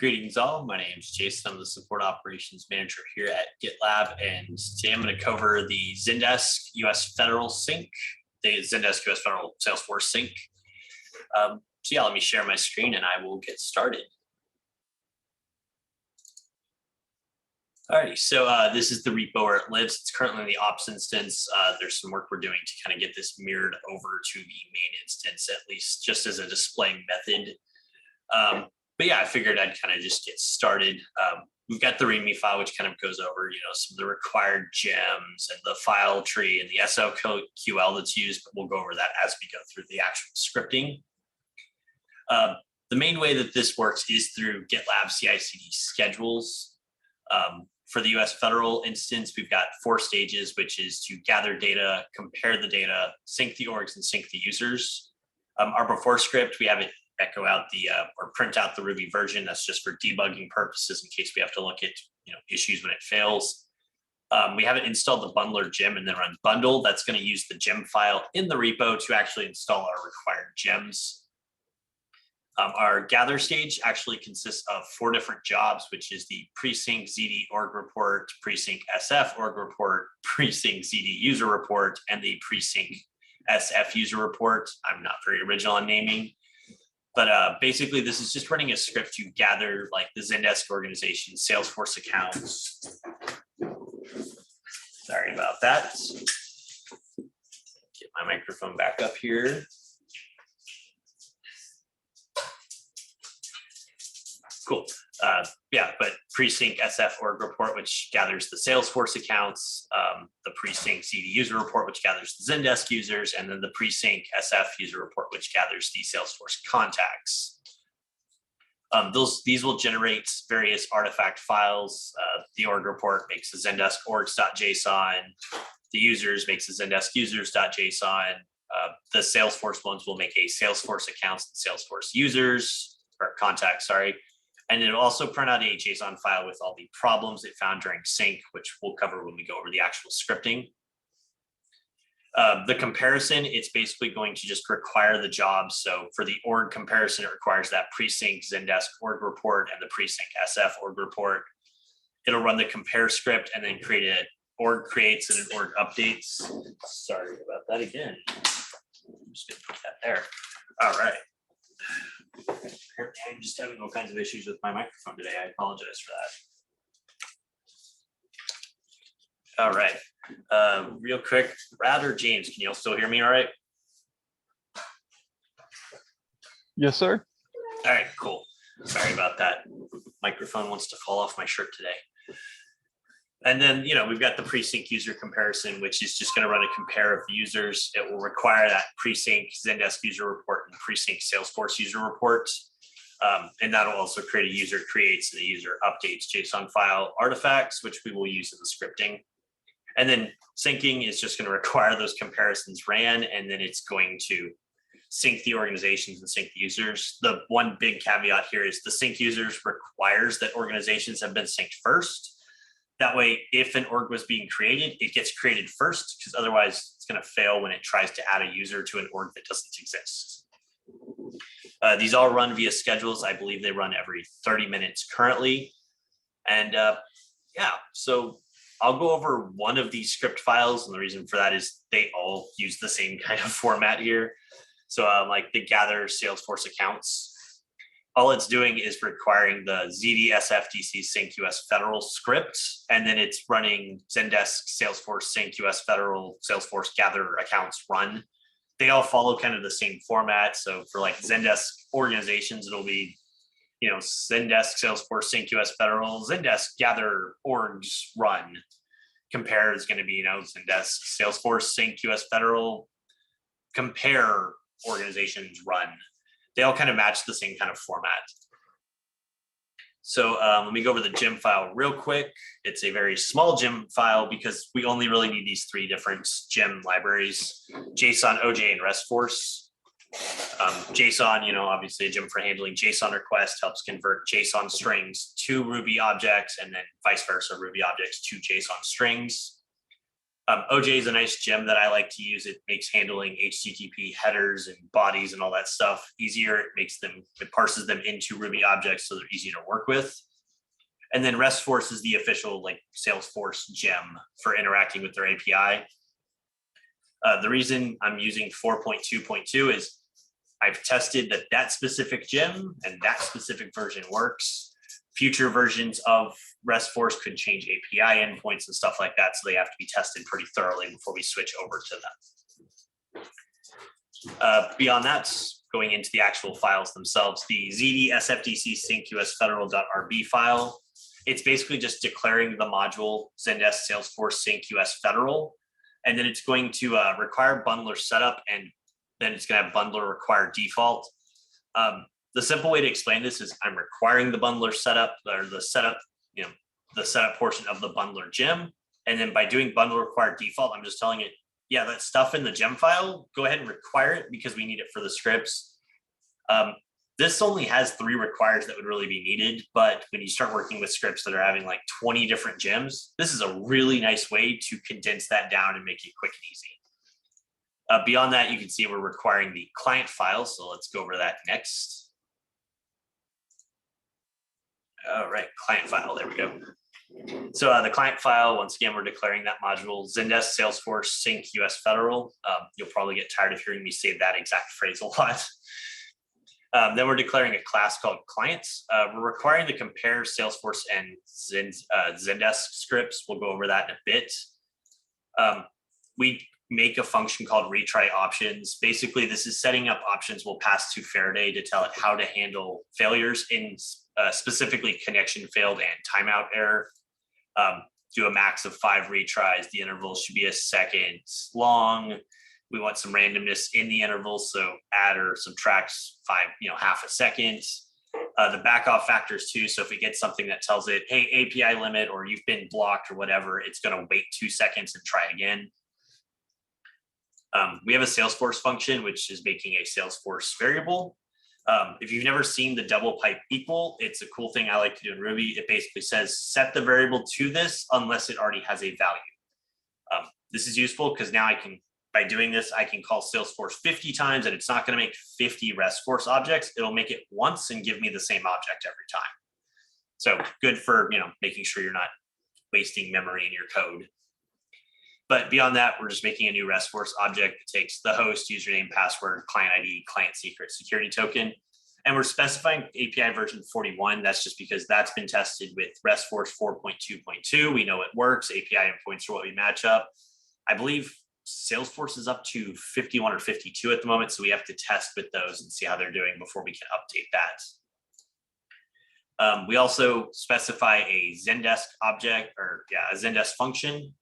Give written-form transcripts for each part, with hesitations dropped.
Greetings all, my name is Jason. I'm the support operations manager here at GitLab, and today I'm going to cover the Zendesk US Federal Sync, the Zendesk US Federal Salesforce Sync. So yeah, let me share my screen and I will get started. Alrighty, so this is the repo where it lives. It's currently in the ops instance. There's some work we're doing to kind of get this mirrored over to the main instance, at least just as a display method. But yeah, I figured I'd kind of just get started. We've got the README file, which kind of goes over, some of the required gems and the file tree and the SLQL that's used, but we'll go over that as we go through the actual scripting. The main way that this works is through GitLab CI/CD schedules. For the US Federal instance, we've got 4 stages, which is to gather data, compare the data, sync the orgs, and sync the users. Our before script, we have it echo out the or print out the Ruby version. That's just for debugging purposes in case we have to look at issues when it fails. We haven't installed the bundler gem and then run bundle. That's going to use the gem file in the repo to actually install our required gems. Our gather stage actually consists of 4 different jobs, which is the pre-sync ZD org report, pre-sync SF org report, pre-sync ZD user report, and the pre-sync SF user report. I'm not very original on naming. But basically, this is just running a script to gather like the Zendesk organization, Salesforce accounts. Sorry about that. Get my microphone back up here. Cool. Yeah, but pre-sync SF org report, which gathers the Salesforce accounts, the pre-sync ZD user report, which gathers the Zendesk users, and then the pre-sync SF user report, which gathers the Salesforce contacts. These will generate various artifact files. The org report makes a Zendesk orgs.json. The users makes a Zendesk users.json. The Salesforce ones will make a Salesforce accounts and Salesforce users, or contacts, sorry. And it'll also print out a JSON file with all the problems it found during sync, which we'll cover when we go over the actual scripting. The comparison, it's basically going to just require the jobs. So for the org comparison, it requires that pre-sync Zendesk org report and the pre-sync SF org report. It'll run the compare script and then create an org creates and an org updates. Sorry about that again. I'm just gonna put that there. All right. Apparently I'm just having all kinds of issues with my microphone today. I apologize for that. All right, real quick, Brad or James, can you all still hear me all right? Yes, sir. All right, cool. Sorry about that. Microphone wants to fall off my shirt today. And then, we've got the pre-sync user comparison, which is just going to run a compare of users. It will require that pre-sync Zendesk user report and pre-sync Salesforce user report. And that'll also create a user creates and a user updates JSON file artifacts, which we will use in the scripting. And then syncing is just going to require those comparisons ran, and then it's going to sync the organizations and sync the users. The one big caveat here is the sync users requires that organizations have been synced first. That way, if an org was being created, it gets created first, because otherwise it's going to fail when it tries to add a user to an org that doesn't exist. These all run via schedules. I believe they run every 30 minutes currently. And yeah, so I'll go over one of these script files. And the reason for that is they all use the same kind of format here. So like the gather Salesforce accounts. All it's doing is requiring the ZD-SFDC sync US Federal script, and then it's running Zendesk Salesforce sync US Federal Salesforce gather accounts run. They all follow kind of the same format. So for like Zendesk organizations, it'll be, Zendesk Salesforce sync US Federal, Zendesk gather orgs run. Compare is going to be, Zendesk Salesforce sync US Federal compare organizations run. They all kind of match the same kind of format. So let me go over the gem file real quick. It's a very small gem file because we only really need these 3 different gem libraries: JSON, OJ, and RESTforce. JSON, obviously a gem for handling JSON requests, helps convert JSON strings to Ruby objects, and then vice versa, Ruby objects to JSON strings. OJ is a nice gem that I like to use. It makes handling HTTP headers and bodies and all that stuff easier. It parses them into Ruby objects so they're easy to work with. And then RESTforce is the official like Salesforce gem for interacting with their API. The reason I'm using 4.2.2 is I've tested that specific gem and that specific version works. Future versions of RESTforce could change API endpoints and stuff like that, so they have to be tested pretty thoroughly before we switch over to them. Beyond that, going into the actual files themselves, the ZD-SFDC sync US Federal.rb file, it's basically just declaring the module Zendesk Salesforce sync US Federal, and then it's going to require bundler setup, and then it's going to have bundler require default. The simple way to explain this is I'm requiring the bundler setup or the setup portion of the bundler gem. And then by doing bundler require default, I'm just telling it, yeah, that stuff in the gem file, go ahead and require it because we need it for the scripts. This only has 3 requires that would really be needed. But when you start working with scripts that are having like 20 different gems, this is a really nice way to condense that down and make it quick and easy. Beyond that, you can see we're requiring the client file. So let's go over that next. All right, client file, there we go. So the client file, once again, we're declaring that module Zendesk Salesforce sync US Federal. You'll probably get tired of hearing me say that exact phrase a lot. Then we're declaring a class called clients. We're requiring to compare Salesforce and Zendesk scripts. We'll go over that in a bit. We make a function called retry options. Basically, this is setting up options we'll pass to Faraday to tell it how to handle failures in specifically connection failed and timeout error. Do a max of 5 retries. The interval should be a second long. We want some randomness in the interval, so add or subtract half a second. The back off factors too. So if we get something that tells it, hey, API limit, or you've been blocked or whatever, it's going to wait 2 seconds and try again. We have a Salesforce function, which is making a Salesforce variable. If you've never seen the double pipe equal, it's a cool thing I like to do in Ruby. It basically says set the variable to this unless it already has a value. This is useful because now by doing this, I can call Salesforce 50 times and it's not going to make 50 RESTforce objects. It'll make it once and give me the same object every time. So good for making sure you're not wasting memory in your code. But beyond that, we're just making a new RESTforce object that takes the host, username, password, client ID, client secret, security token. And we're specifying API version 41. That's just because that's been tested with RESTforce 4.2.2. We know it works. API endpoints are what we match up. I believe Salesforce is up to 51 or 52 at the moment. So we have to test with those and see how they're doing before we can update that. We also specify a Zendesk object a Zendesk function.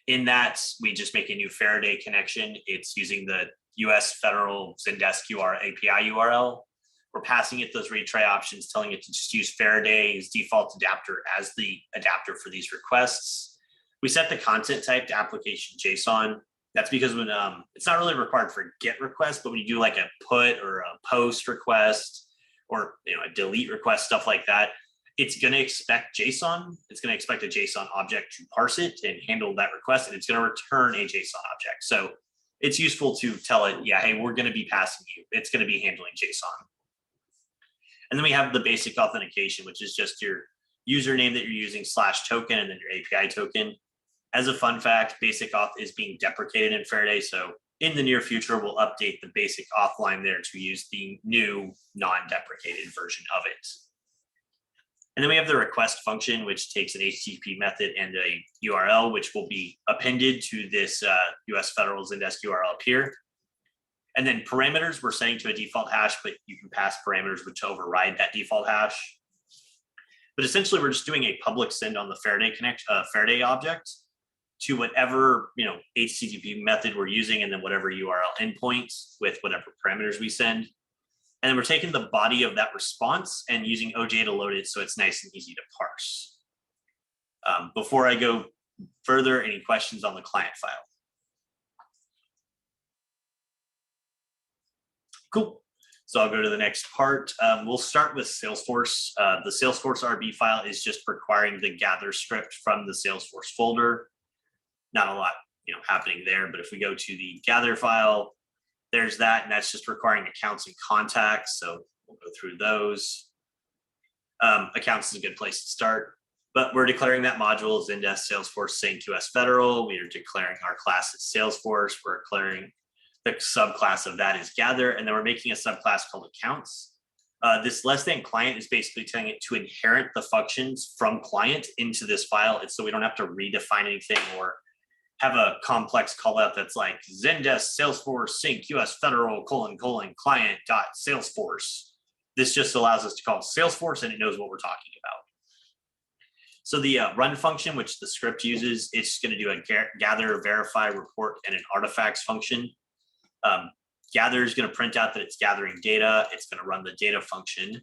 In that, we just make a new Faraday connection. It's using the US Federal Zendesk API URL. We're passing it those retry options, telling it to just use Faraday's default adapter as the adapter for these requests. We set the content type to application JSON. That's because when it's not really required for GET requests, but when you do like a put or a post request or a delete request, stuff like that, it's going to expect JSON. It's going to expect a JSON object to parse it and handle that request, and it's going to return a JSON object. So it's useful to tell it, yeah, hey, we're going to be passing you. It's going to be handling JSON. And then we have the basic authentication, which is just your username that you're using /token and then your API token. As a fun fact, basic auth is being deprecated in Faraday. So in the near future, we'll update the basic auth line there to use the new non-deprecated version of it. And then we have the request function, which takes an HTTP method and a URL, which will be appended to this US Federal Zendesk URL up here. And then parameters, we're setting to a default hash, but you can pass parameters to override that default hash. But essentially, we're just doing a public send on the Faraday object to whatever HTTP method we're using, and then whatever URL endpoints with whatever parameters we send. And then we're taking the body of that response and using OJ to load it so it's nice and easy to parse. Before I go further, any questions on the client file? Cool. So I'll go to the next part. We'll start with Salesforce. The Salesforce RB file is just requiring the gather script from the Salesforce folder. Not a lot happening there. But if we go to the gather file, there's that, and that's just requiring accounts and contacts. So we'll go through those. Accounts is a good place to start, but we're declaring that module Zendesk Salesforce Sync US Federal. We are declaring our class as Salesforce. We're declaring the subclass of that is gather, and then we're making a subclass called accounts. This less than client is basically telling it to inherit the functions from client into this file. It's so we don't have to redefine anything or have a complex call out that's like Zendesk Salesforce Sync US Federal : client dot Salesforce. This just allows us to call Salesforce and it knows what we're talking about. So the run function, which the script uses, it's going to do a gather, verify, report, and an artifacts function. Gather is going to print out that it's gathering data. It's going to run the data function,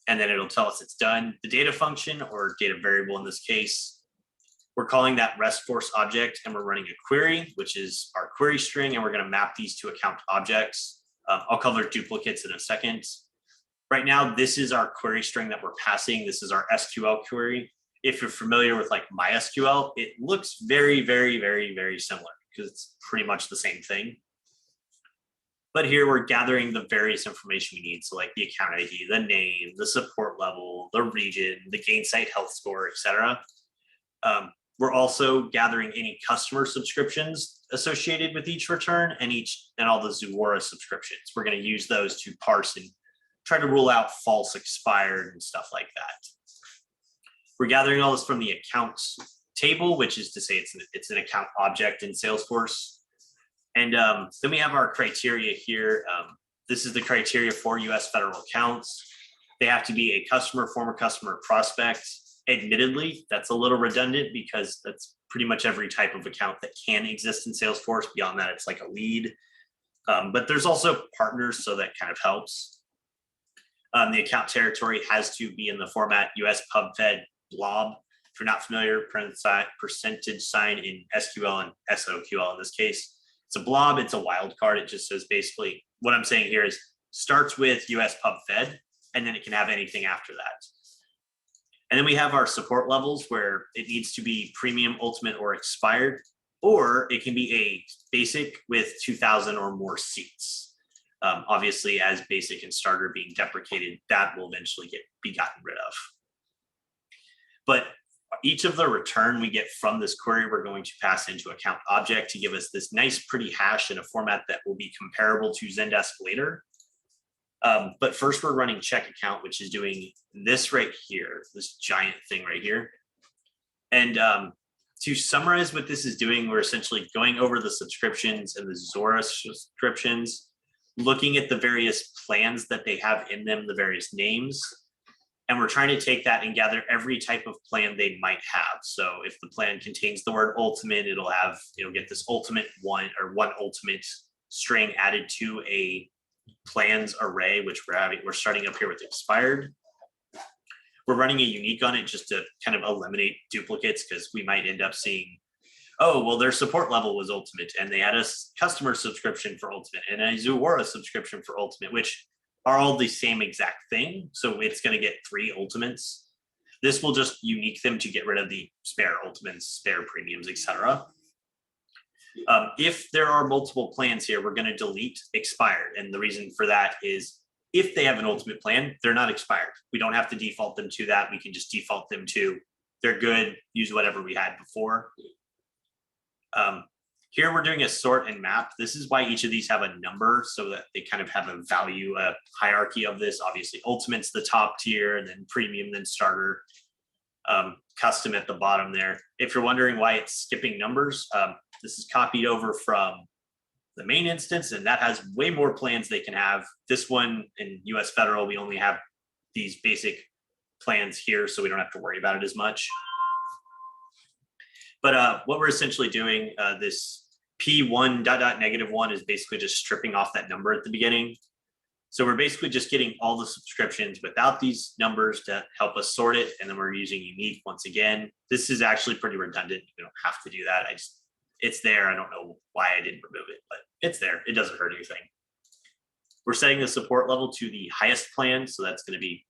and then it'll tell us it's done. The data function, or data variable in this case, we're calling that RESTForce object, and we're running a query, which is our query string, and we're going to map these to account objects. I'll cover duplicates in a second. Right now, this is our query string that we're passing. This is our SQL query. If you're familiar with like MySQL, it looks very, very, very, very similar because it's pretty much the same thing. But here we're gathering the various information we need. So like the account ID, the name, the support level, the region, the Gainsight health score, etc. We're also gathering any customer subscriptions associated with each return and all the Zuora subscriptions. We're going to use those to parse and try to rule out false expired and stuff like that. We're gathering all this from the accounts table, which is to say it's an account object in Salesforce. And then we have our criteria here. This is the criteria for US federal accounts. They have to be a customer, former customer, prospect. Admittedly, that's a little redundant because that's pretty much every type of account that can exist in Salesforce. Beyond that, it's like a lead. But there's also partners, so that kind of helps. The account territory has to be in the format US pub fed blob. If you're not familiar, percentage sign in SQL and SOQL in this case. It's a blob, it's a wildcard. It just says basically what I'm saying here is starts with US pub fed, and then it can have anything after that. And then we have our support levels where it needs to be premium, ultimate, or expired, or it can be a basic with 2,000 or more seats. Obviously, as basic and starter being deprecated, that will eventually be gotten rid of. But each of the return we get from this query, we're going to pass into account object to give us this nice, pretty hash in a format that will be comparable to Zendesk later. But first, we're running check account, which is doing this right here, this giant thing right here. And to summarize what this is doing, we're essentially going over the subscriptions and the Zuora subscriptions, looking at the various plans that they have in them, the various names, and we're trying to take that and gather every type of plan they might have. So if the plan contains the word ultimate, it'll get this ultimate one ultimate string added to a plans array, which we're starting up here with expired. We're running a unique on it just to kind of eliminate duplicates, because we might end up seeing, oh, well, their support level was ultimate and they had a customer subscription for ultimate and a Zuora subscription for ultimate, which are all the same exact thing. So it's going to get 3 ultimates. This will just unique them to get rid of the spare ultimates, spare premiums, etc. If there are multiple plans here, we're going to delete expired. And the reason for that is if they have an ultimate plan, they're not expired. We don't have to default them to that. We can just default them to they're good, use whatever we had before. Here we're doing a sort and map. This is why each of these have a number so that they kind of have a value, a hierarchy of this. Obviously, ultimate's the top tier, and then premium, then starter, custom at the bottom there. If you're wondering why it's skipping numbers, this is copied over from the main instance, and that has way more plans they can have. This one in US Federal, we only have these basic plans here, so we don't have to worry about it as much. But what we're essentially doing, this P1 ... -1 is basically just stripping off that number at the beginning. So we're basically just getting all the subscriptions without these numbers to help us sort it. And then we're using unique once again. This is actually pretty redundant. You don't have to do that. It's there. I don't know why I didn't remove it, but it's there. It doesn't hurt anything. We're setting the support level to the highest plan. So that's going to be,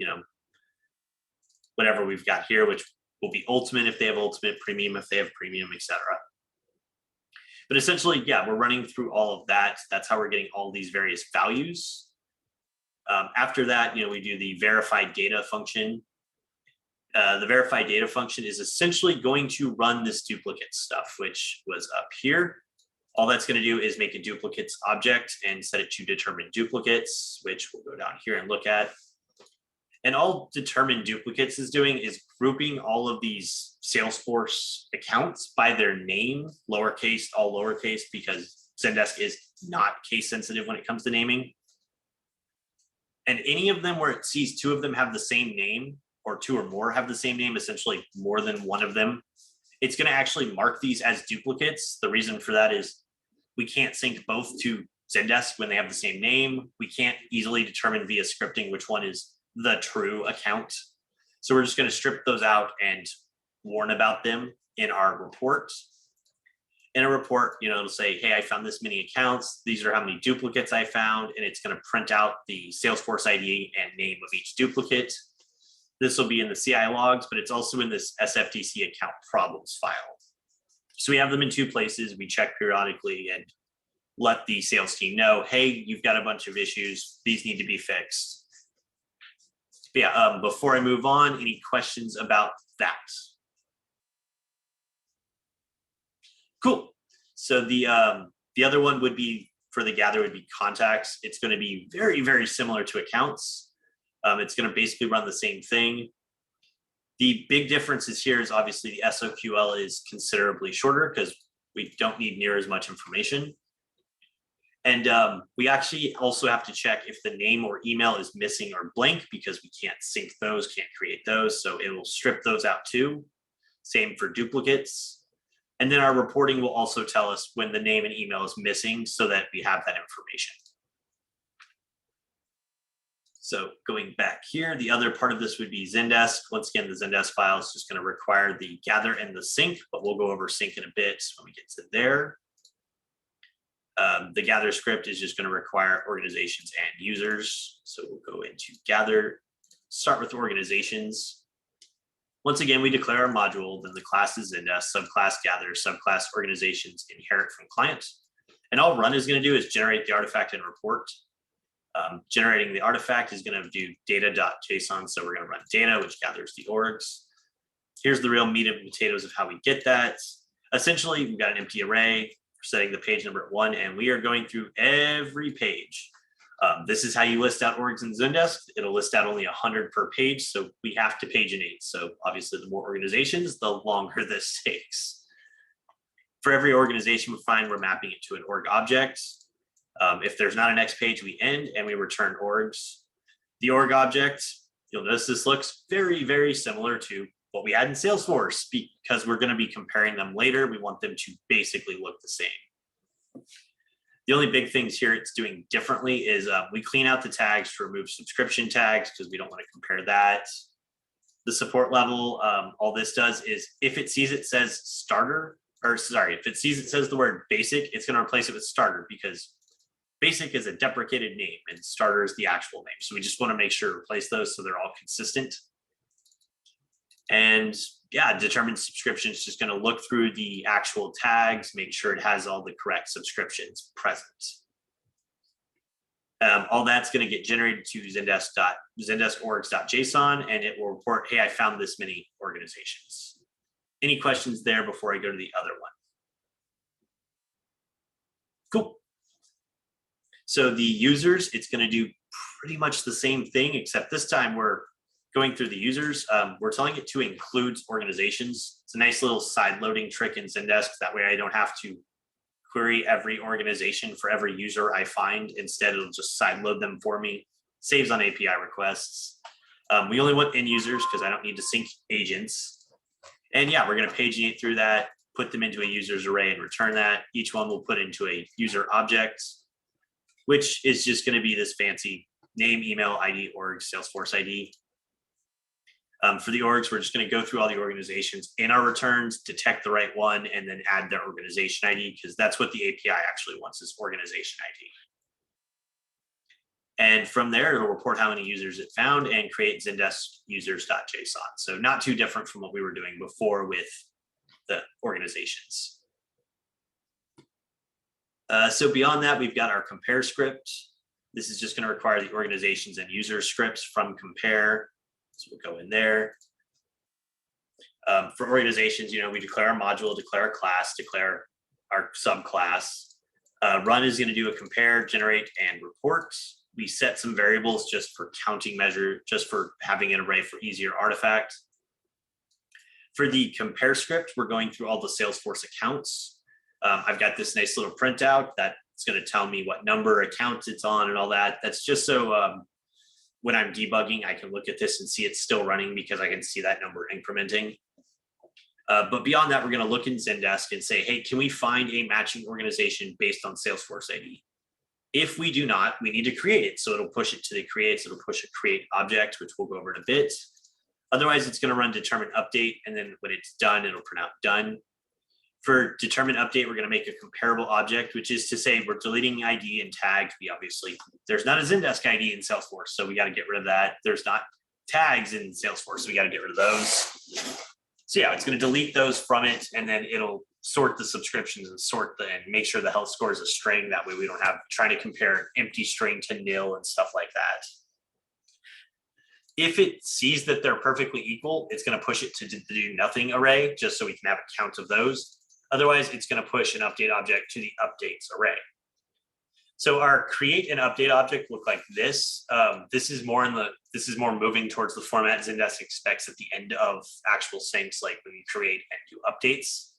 whatever we've got here, which will be ultimate if they have ultimate, premium if they have premium, etc. But essentially, yeah, we're running through all of that. That's how we're getting all these various values. After that, we do the verified data function. The verified data function is essentially going to run this duplicate stuff, which was up here. All that's going to do is make a duplicates object and set it to determine duplicates, which we'll go down here and look at. And all determine duplicates is doing is grouping all of these Salesforce accounts by their name, lowercase, all lowercase, because Zendesk is not case sensitive when it comes to naming. And any of them where it sees two of them have the same name, or two or more have the same name, essentially more than one of them, it's going to actually mark these as duplicates. The reason for that is we can't sync both to Zendesk when they have the same name. We can't easily determine via scripting which one is the true account. So we're just going to strip those out and warn about them in our report. In a report, it'll say, hey, I found this many accounts. These are how many duplicates I found. And it's going to print out the Salesforce ID and name of each duplicate. This will be in the CI logs, but it's also in this SFDC account problems file. So we have them in two places. We check periodically and let the sales team know, hey, you've got a bunch of issues. These need to be fixed. But yeah, before I move on, any questions about that? Cool. So the other one would be for the gather would be contacts. It's going to be very, very similar to accounts. It's going to basically run the same thing. The big difference is here is obviously the SOQL is considerably shorter because we don't need near as much information. And we actually also have to check if the name or email is missing or blank because we can't sync those, can't create those. So it will strip those out too. Same for duplicates. And then our reporting will also tell us when the name and email is missing so that we have that information. So going back here, the other part of this would be Zendesk. Once again, the Zendesk file is just going to require the gather and the sync, but we'll go over sync in a bit when we get to there. The gather script is just going to require organizations and users. So we'll go into gather, start with organizations. Once again, we declare our module, then the class is Zendesk, subclass gather, subclass organizations inherit from client. And all run is going to do is generate the artifact and report. Generating the artifact is going to do data.json. So we're going to run data, which gathers the orgs. Here's the real meat and potatoes of how we get that. Essentially, we've got an empty array. We're setting the page number at 1, and we are going through every page. This is how you list out orgs in Zendesk. It'll list out only 100 per page, so we have to paginate. So obviously, the more organizations, the longer this takes. For every organization we find, we're mapping it to an org object. If there's not a next page, we end and we return orgs. The org object, you'll notice this looks very, very similar to what we had in Salesforce because we're going to be comparing them later. We want them to basically look the same. The only big things here it's doing differently is we clean out the tags to remove subscription tags because we don't want to compare that. The support level, all this does is if it sees it says starter, or sorry, if it sees it says the word basic, it's going to replace it with starter because basic is a deprecated name and starter is the actual name. So we just want to make sure to replace those so they're all consistent. And yeah, determine subscription is just going to look through the actual tags, make sure it has all the correct subscriptions present. All that's going to get generated to Zendesk orgs.json, and it will report, hey, I found this many organizations. Any questions there before I go to the other one? Cool. So the users, it's going to do pretty much the same thing, except this time we're going through the users. We're telling it to include organizations. It's a nice little side loading trick in Zendesk. That way I don't have to query every organization for every user I find. Instead, it'll just side load them for me. Saves on API requests. We only want end users because I don't need to sync agents. And yeah, we're going to paginate through that, put them into a users array and return that. Each one will put into a user object, which is just going to be this fancy name, email, ID, org, Salesforce ID. For the orgs, we're just going to go through all the organizations in our returns, detect the right one, and then add their organization ID because that's what the API actually wants is organization ID. And from there, it'll report how many users it found and create Zendesk users.json. So not too different from what we were doing before with the organizations. So beyond that, we've got our compare script. This is just going to require the organizations and user scripts from compare. So we'll go in there. For organizations, we declare our module, declare a class, declare our subclass. Run is going to do a compare, generate, and report. We set some variables just for counting measure, just for having an array for easier artifact. For the compare script, we're going through all the Salesforce accounts. I've got this nice little printout that's going to tell me what number account it's on and all that. That's just so when I'm debugging, I can look at this and see it's still running because I can see that number incrementing. But beyond that, we're going to look in Zendesk and say, hey, can we find a matching organization based on Salesforce ID? If we do not, we need to create it. So it'll push it to the creates, it'll push a create object, which we'll go over in a bit. Otherwise, it's going to run determine update. And then when it's done, it'll print out done. For determine update, we're going to make a comparable object, which is to say we're deleting ID and tags. There's not a Zendesk ID in Salesforce, so we got to get rid of that. There's not tags in Salesforce, so we got to get rid of those. So yeah, it's going to delete those from it, and then it'll sort the subscriptions and make sure the health score is a string. That way we don't have trying to compare an empty string to nil and stuff like that. If it sees that they're perfectly equal, it's going to push it to the do nothing array, just so we can have a count of those. Otherwise, it's going to push an update object to the updates array. So our create and update object look like this. This is more moving towards the format Zendesk expects at the end of actual syncs, like when you create and do updates.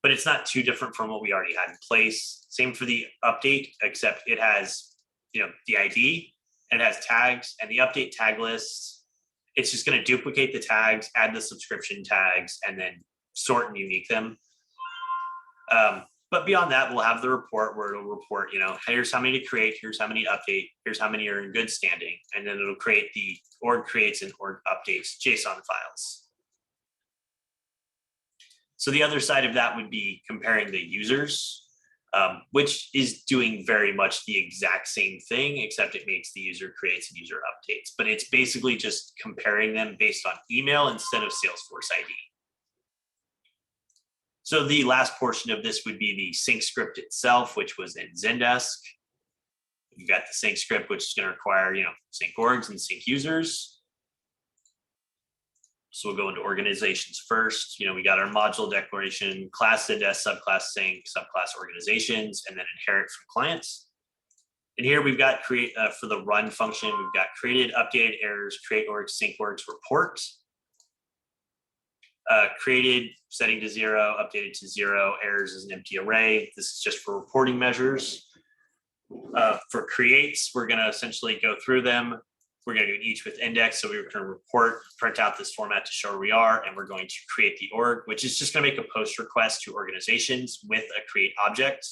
But it's not too different from what we already had in place. Same for the update, except it has, the ID and it has tags and the update tag lists. It's just going to duplicate the tags, add the subscription tags, and then sort and unique them. But beyond that, we'll have the report where it'll report, here's how many to create, here's how many to update, here's how many are in good standing, and then it'll create the org creates and org updates JSON files. So the other side of that would be comparing the users, which is doing very much the exact same thing, except it makes the user creates and user updates. But it's basically just comparing them based on email instead of Salesforce ID. So the last portion of this would be the sync script itself, which was in Zendesk. You've got the sync script, which is going to require, sync orgs and sync users. So we'll go into organizations first. We got our module declaration, class Zendesk, subclass sync, subclass organizations, and then inherit from clients. And here we've got create for the run function. We've got created, updated, errors, create orgs, sync orgs, report. Created, setting to 0, updated to 0, errors is an empty array. This is just for reporting measures. For creates, we're going to essentially go through them. We're going to do each with index. So we're going to report, print out this format to show where we are, and we're going to create the org, which is just going to make a post request to organizations with a create object.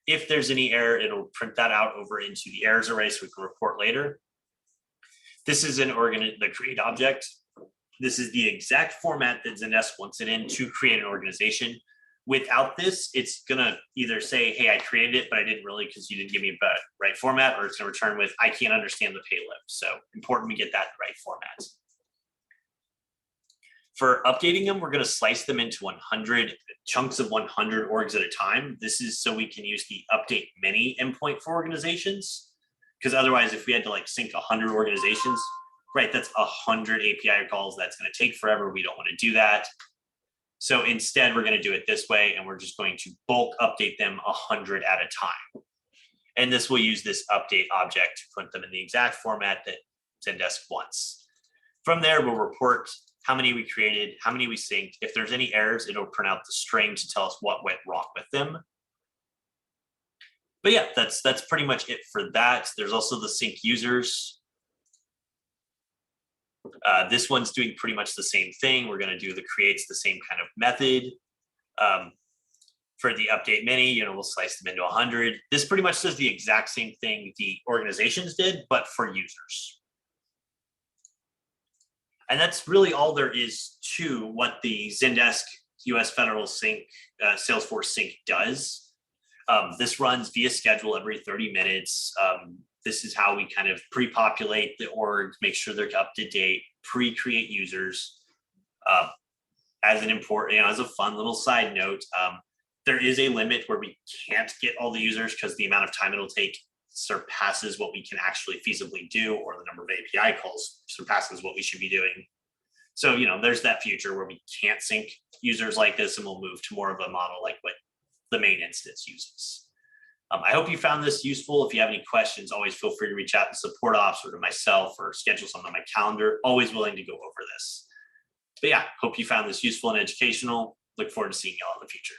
If there's any error, it'll print that out over into the errors array so we can report later. This is the create object. This is the exact format that Zendesk wants it in to create an organization. Without this, it's going to either say, hey, I created it, but I didn't really because you didn't give me the right format, or it's going to return with, I can't understand the payload. So important we get that right format. For updating them, we're going to slice them into 100 chunks of 100 orgs at a time. This is so we can use the update many endpoint for organizations. Because otherwise, if we had to sync 100 organizations, right, that's 100 API calls. That's going to take forever. We don't want to do that. So instead, we're going to do it this way, and we're just going to bulk update them 100 at a time. And this will use this update object to put them in the exact format that Zendesk wants. From there, we'll report how many we created, how many we synced. If there's any errors, it'll print out the string to tell us what went wrong with them. But yeah, that's pretty much it for that. There's also the sync users. This one's doing pretty much the same thing. We're going to do the creates the same kind of method. For the update many, we'll slice them into 100. This pretty much does the exact same thing the organizations did, but for users. And that's really all there is to what the Zendesk US Federal Sync Salesforce Sync does. This runs via schedule every 30 minutes. This is how we kind of pre-populate the org, make sure they're up to date, pre-create users. As an important, as a fun little side note, There is a limit where we can't get all the users because the amount of time it'll take surpasses what we can actually feasibly do, or the number of API calls surpasses what we should be doing. So, there's that future where we can't sync users like this, and we'll move to more of a model like what the main instance uses. I hope you found this useful. If you have any questions, always feel free to reach out to support ops or to myself, or schedule something on my calendar. Always willing to go over this. But yeah, hope you found this useful and educational. Look forward to seeing y'all in the future.